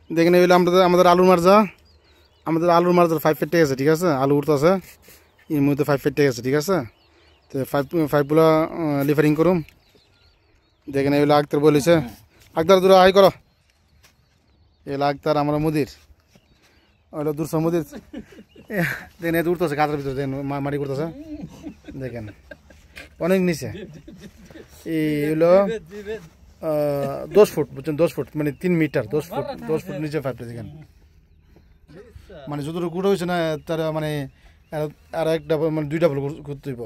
দেখেন এগুলো আমাদের আলুর মার্জা, আমাদের আলুর মার্জার 5 ফিট গেছে, ঠিক আছে। আলু উঠতেছে এর মধ্যে 5 ফিট গেছে, ঠিক আছে। তো ফাইভগুলো লিফারিং করুম। দেখেন এগুলো আক্তার বলেছে, আক্তার দূর হাই করো। এগুলো আক্তার আমরা মুদির, ওইগুলো দূরছে মুদির। দেখেন এত উঠতেছে কাঁচের ভিতরে, দেখেন মাটি করতেছে, দেখেন অনেক নিচে। এইগুলো 10 ফুট, বুঝছেন, 10 ফুট মানে 3 মিটার, 10 ফুট নিচে পাইপটা। দেখেন মানে যতটুকু গুঁড়ো হয়েছে না তার মানে আর একটা মানে 2 ডাবল করতে হইব।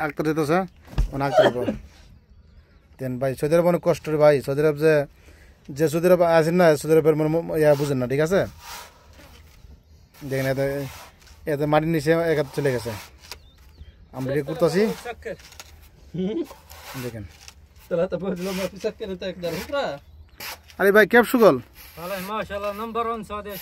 আক্তার যেতেছে মানে আক্তার হইব। দেন ভাই সৌদি আরব অনেক কষ্ট রে ভাই। সৌদি আরব যে সৌদি আরব আছেন না, সৌদি আরবের মানে ইয়া বুঝেন না, ঠিক আছে। দেখেন এতে এতে মাটির নিচে একাত চলে গেছে, আমরা রেক করতেছি। দেখেন আরে ভাই ক্যাপ সুগল মাশাআল্লাহ নাম্বার 1 সৌদি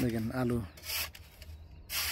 দেখেন আলু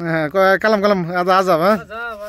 হ্যাঁ কালাম আজাব, হ্যাঁ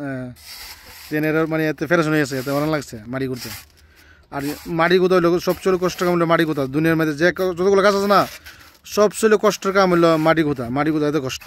হ্যাঁ দিনের মানে এতে ফেরেশন হয়ে গেছে, এতে অনেক লাগছে মাটি করতে। আর মাটি কোথা হইলো সবচেয়ে কষ্ট কাম হলো মাটি কোথা। দুনিয়ার মধ্যে যে যতগুলো কাজ আছে না সবচেয়ে কষ্টের কাম হলো মাটি কোথা এত কষ্ট।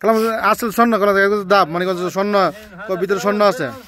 কালাম আসল স্বর্ণ কলা দাব মানে স্বর্ণ ভিতরে স্বর্ণ আছে।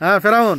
হ্যাঁ ফেরাউন,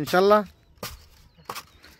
ইনশাআল্লাহ।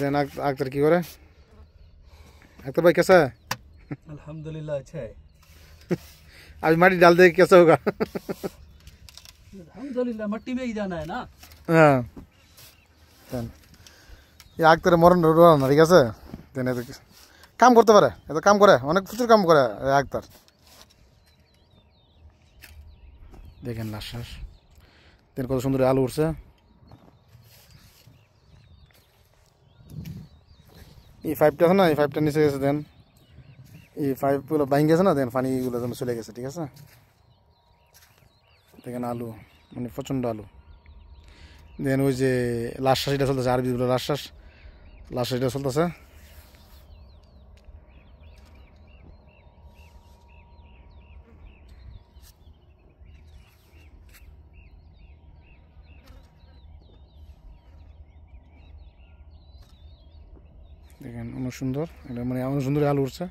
দেন আক্তার কি করে? আক্তার ভাই कैसा है? अल्हम्दुलिल्लाह अच्छा है. आज माटी डाल दे कैसा होगा? अल्हम्दुलिल्लाह मट्टी में ही जाना है ना. হ্যাঁ দেন এই আক্তারে মরণ রোয়া না, ঠিক আছে। দেন এত কাম করতে পারে, এত কাম করে, অনেক প্রচুর কাম করে আক্তার। দেখেন লাশ দেন কত সুন্দর আলু উঠছে। এই পাইপটা আছে না, এই পাইপটা নিচে গেছে। দেন এই পাইপগুলো ভাঙে গেছে না, দেন পানিগুলো যেন চলে গেছে, ঠিক আছে। দেখেন আলু মানে প্রচণ্ড আলু। দেন ওই যে লাশাসিটা চলতেছে, আরবিগুলো লাশাসিটা চলতেছে। দেখেন অনেক সুন্দর, এটা মানে অনেক সুন্দর আলু উঠছে।